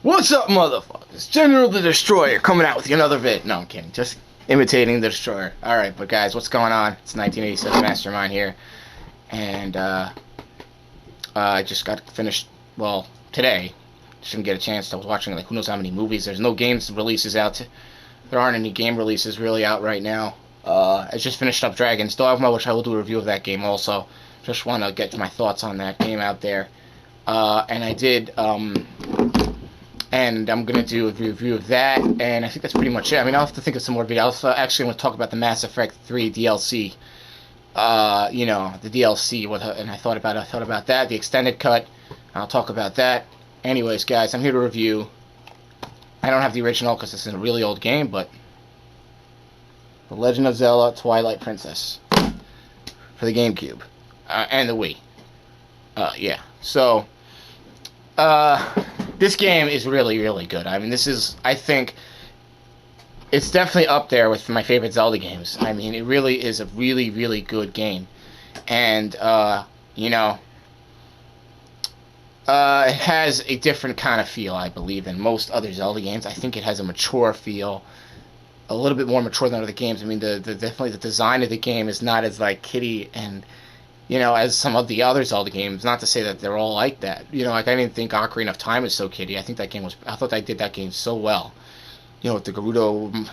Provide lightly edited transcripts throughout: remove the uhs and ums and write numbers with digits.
What's up, motherfuckers? General the Destroyer coming out with another vid. No, I'm kidding. Just imitating the Destroyer. Alright, but guys, what's going on? It's 1987 Mastermind here. And, I just got finished, well, today. Just didn't get a chance. I was watching, like, who knows how many movies. There's no games releases out. There aren't any game releases really out right now. I just finished up Dragon's Dogma, which I will do a review of that game also. Just want to get my thoughts on that game out there. And I did, and I'm going to do a review of that, and I think that's pretty much it. I mean, I'll have to think of some more videos. I actually want to talk about the Mass Effect 3 DLC. The DLC, and I thought about that, the extended cut. I'll talk about that. Anyways, guys, I'm here to review. I don't have the original because this is a really old game, but The Legend of Zelda Twilight Princess for the GameCube and the Wii. Yeah. So, this game is really, really good. I mean, I think, it's definitely up there with my favorite Zelda games. I mean, it really is a really, really good game. And, it has a different kind of feel, I believe, than most other Zelda games. I think it has a mature feel, a little bit more mature than other games. I mean, definitely the design of the game is not as, like, kiddie and, as some of the other Zelda games. Not to say that they're all like that. Like, I didn't think Ocarina of Time was so kiddie. I thought I did that game so well. With the Gerudo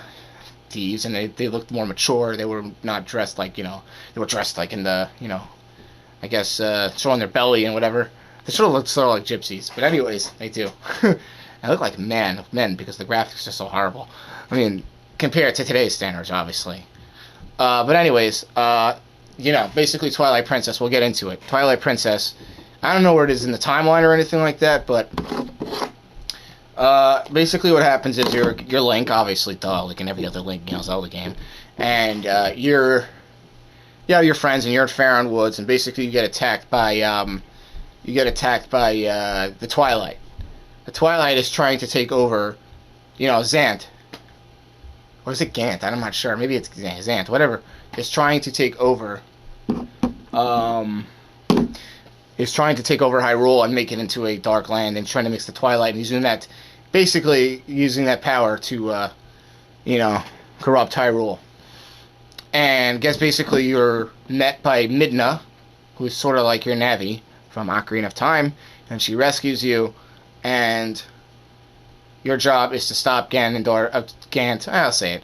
thieves, and they looked more mature. They were not dressed like, they were dressed like in the, I guess, showing their belly and whatever. They sort of look like gypsies. But anyways, they do. They look like men because the graphics are so horrible. I mean, compared to today's standards, obviously. But anyways, basically Twilight Princess, we'll get into it. Twilight Princess, I don't know where it is in the timeline or anything like that, but basically what happens is you're Link, obviously, like in every other Link, Zelda game, and you have your friends, and you're at Faron Woods, and basically you get attacked by the Twilight. The Twilight is trying to take over, Zant. Or is it Gant? I'm not sure. Maybe it's Zant. Whatever. Is trying to take over. Is trying to take over Hyrule and make it into a dark land, and trying to mix the Twilight, and using that power to, corrupt Hyrule. And guess basically you're met by Midna, who's sort of like your Navi from Ocarina of Time, and she rescues you, and your job is to stop Gant, I'll say it,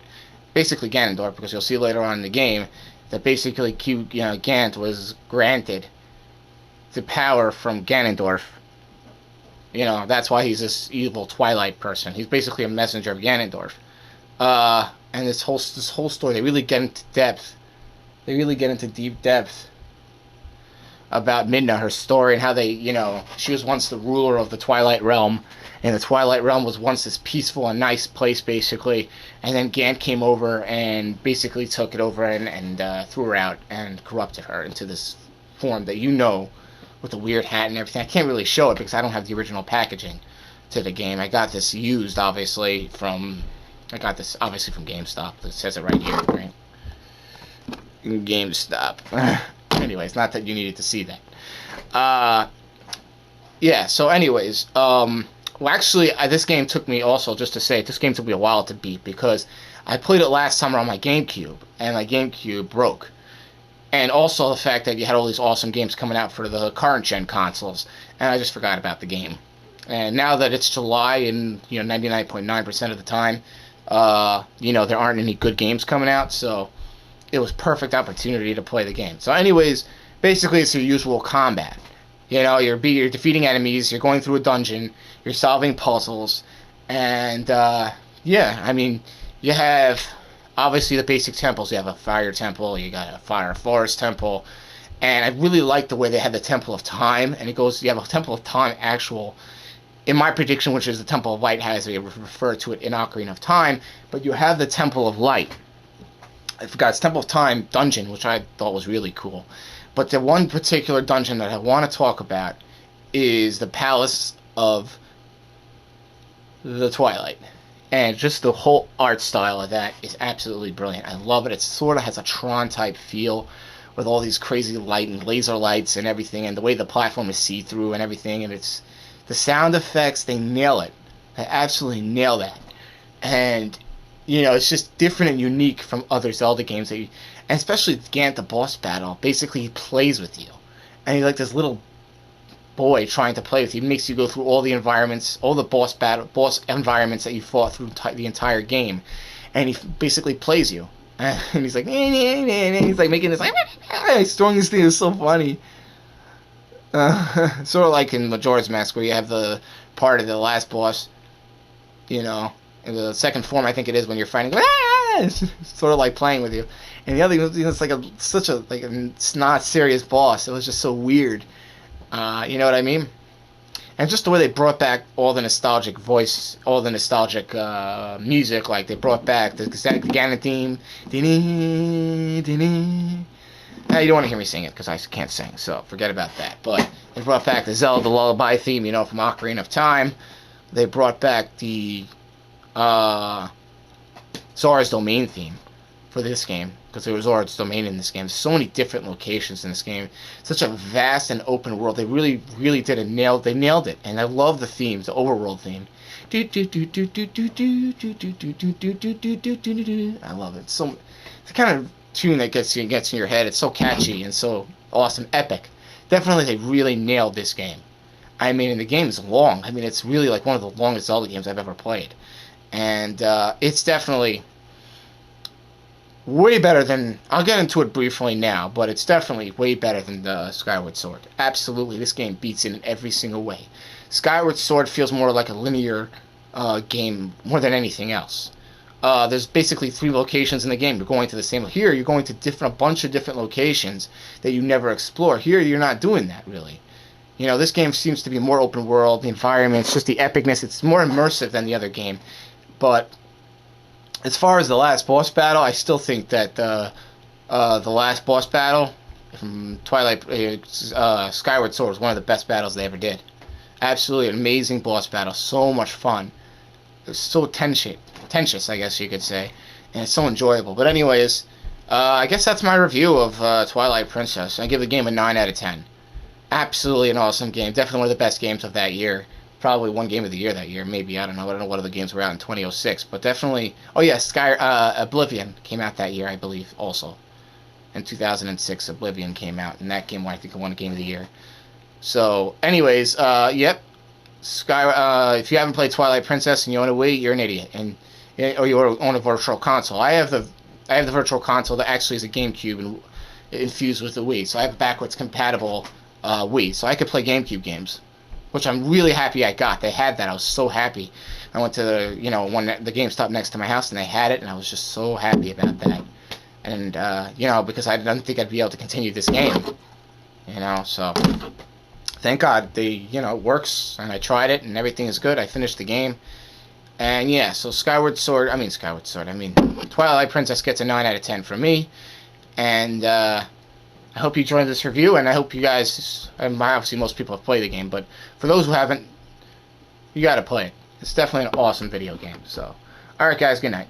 basically Ganondorf, because you'll see later on in the game that basically Gant was granted the power from Ganondorf. That's why he's this evil Twilight person. He's basically a messenger of Ganondorf. And this whole story, they really get into depth. They really get into deep depth about Midna, her story, and how she was once the ruler of the Twilight Realm, and the Twilight Realm was once this peaceful and nice place, basically, and then Gant came over and basically took it over and threw her out and corrupted her into this form that with the weird hat and everything. I can't really show it because I don't have the original packaging to the game. I got this used, obviously, from GameStop. It says it right here, right? GameStop. Anyways, not that you needed to see that. Yeah, so anyways, this game took me also, just to say, this game took me a while to beat because I played it last summer on my GameCube, and my GameCube broke. And also the fact that you had all these awesome games coming out for the current gen consoles, and I just forgot about the game. And now that it's July, and 99.9% of the time, there aren't any good games coming out, so it was perfect opportunity to play the game. So anyways, basically it's your usual combat. You're defeating enemies, you're going through a dungeon, you're solving puzzles, and you have obviously the basic temples. You have a fire temple, you got a fire forest temple, and I really like the way they had the Temple of Time, and you have a Temple of Time in my prediction, which is the Temple of Light, as they refer to it in Ocarina of Time, but you have the Temple of Light. I forgot, it's Temple of Time dungeon, which I thought was really cool. But the one particular dungeon that I want to talk about is the Palace of the Twilight. And just the whole art style of that is absolutely brilliant. I love it. It sort of has a Tron-type feel with all these crazy light and laser lights and everything, and the way the platform is see-through and everything, and the sound effects, they nail it. They absolutely nail that. And, you know, it's just different and unique from other Zelda games that you, and especially Gant the boss battle. Basically, he plays with you, and he's like this little boy trying to play with you. He makes you go through all the environments, all the boss environments that you fought through the entire game, and he basically plays you. And he's like, he's like making this like, he's throwing this thing. Is so funny. Sort of like in Majora's Mask, where you have the part of the last boss, you know, in the second form, I think it is, when you're fighting. It's sort of like playing with you. And the other thing, you know, it's like such a like it's not serious boss. It was just so weird. You know what I mean? And just the way they brought back all the nostalgic voice, all the nostalgic music, like they brought back the Ganon theme. You don't want to hear me sing it because I can't sing, so forget about that. But they brought back the Zelda lullaby theme, you know, from Ocarina of Time. They brought back the Zora's Domain theme for this game, because there was Zora's Domain in this game. So many different locations in this game. Such a vast and open world. They really, really did it. They nailed it. And I love the themes, the overworld theme. I love it. So it's the kind of tune that gets in your head. It's so catchy and so awesome, epic. Definitely, they really nailed this game. I mean, and the game is long. I mean, it's really like one of the longest Zelda games I've ever played. And it's definitely way better than... I'll get into it briefly now, but it's definitely way better than the Skyward Sword. Absolutely, this game beats it in every single way. Skyward Sword feels more like a linear game more than anything else. There's basically 3 locations in the game. You're going to the same... Here, you're going to a bunch of different locations that you never explore. Here, you're not doing that, really. You know, this game seems to be more open world. The environments, just the epicness. It's more immersive than the other game. But as far as the last boss battle, I still think that the last boss battle from Twilight, Skyward Sword was one of the best battles they ever did. Absolutely amazing boss battle. So much fun. It's so tensious, I guess you could say. And it's so enjoyable. But anyways, I guess that's my review of Twilight Princess. I give the game a 9 out of 10. Absolutely an awesome game. Definitely one of the best games of that year. Probably one game of the year that year. Maybe, I don't know. I don't know what other games were out in 2006. But definitely... Oh, yeah, Oblivion came out that year, I believe, also. In 2006, Oblivion came out. And that game, I think, won Game of the Year. So, anyways, yep. If you haven't played Twilight Princess and you own a Wii, you're an idiot. Or you own a Virtual Console. I have the Virtual Console that actually is a GameCube and infused with the Wii. So I have a backwards compatible Wii. So I could play GameCube games, which I'm really happy I got. They had that. I was so happy. I went to the GameStop next to my house, and they had it, and I was just so happy about that. And, because I didn't think I'd be able to continue this game. So thank God it works, and I tried it, and everything is good. I finished the game. And, yeah, so Twilight Princess gets a 9 out of 10 from me. And, I hope you enjoyed this review, and I hope you guys, obviously most people have played the game, but for those who haven't, you gotta play it. It's definitely an awesome video game, so. Alright guys, good night.